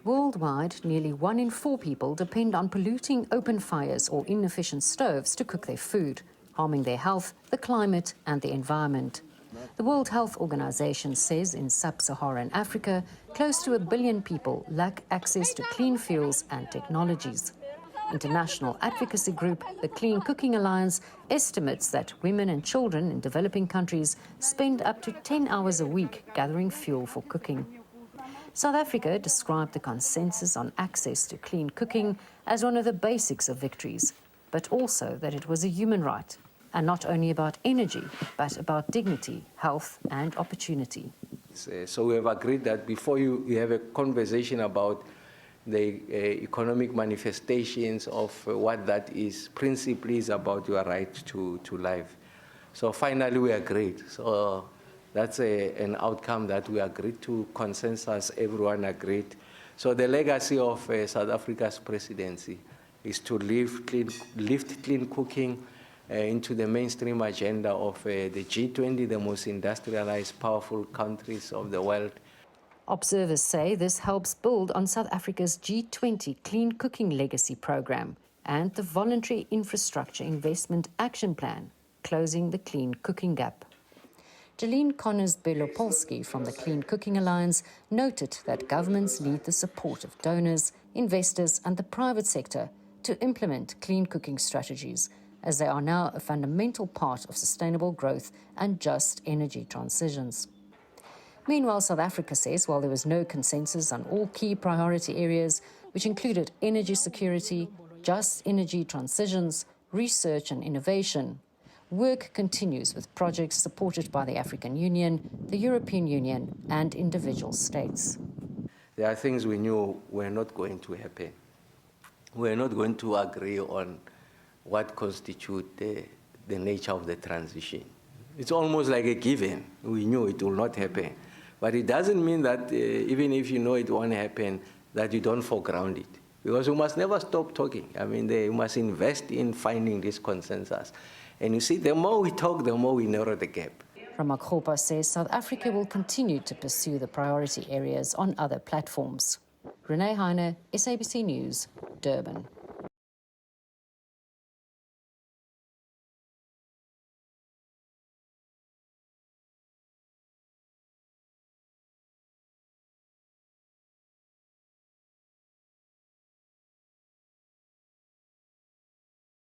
Worldwide, nearly 1 in 4 people depend on polluting open fires or inefficient stoves to cook their food, harming their health, the climate and the environment. The World Health Organization says in sub-Saharan Africa, close to 1 billion people lack access to clean fuels and technologies. International advocacy group, the Clean Cooking Alliance, estimates that women and children in developing countries spend up to 10 hours a week gathering fuel for cooking. South Africa described the consensus on access to clean cooking as one of the basics of victories, but also that it was a human right, and not only about energy, but about dignity, health and opportunity. So we have agreed that before you have a conversation about the economic manifestations of what that is, principally is about your right to life. So finally we agreed. So that's an outcome that we agreed to, consensus, everyone agreed. So the legacy of South Africa's presidency is to lift clean cooking into the mainstream agenda of the G20, the most industrialized, powerful countries of the world. Observers say this helps build on South Africa's G20 Clean Cooking Legacy Program and the Voluntary Infrastructure Investment Action Plan, closing the clean cooking gap. Jeline Connors-Belopolsky from the Clean Cooking Alliance noted that governments need the support of donors, investors and the private sector to implement clean cooking strategies, as they are now a fundamental part of sustainable growth and just energy transitions. Meanwhile, South Africa says while there was no consensus on all key priority areas, which included energy security, just energy transitions, research and innovation, work continues with projects supported by the African Union, the European Union and individual states. There are things we knew were not going to happen. We're not going to agree on what constitutes the nature of the transition. It's almost like a given. We knew it will not happen. But it doesn't mean that even if you know it won't happen, that you don't foreground it. Because we must never stop talking. I mean, they must invest in finding this consensus. And you see, the more we talk, the more we narrow the gap. Ramakgopa says South Africa will continue to pursue the priority areas on other platforms. Renee Heine, SABC News, Durban.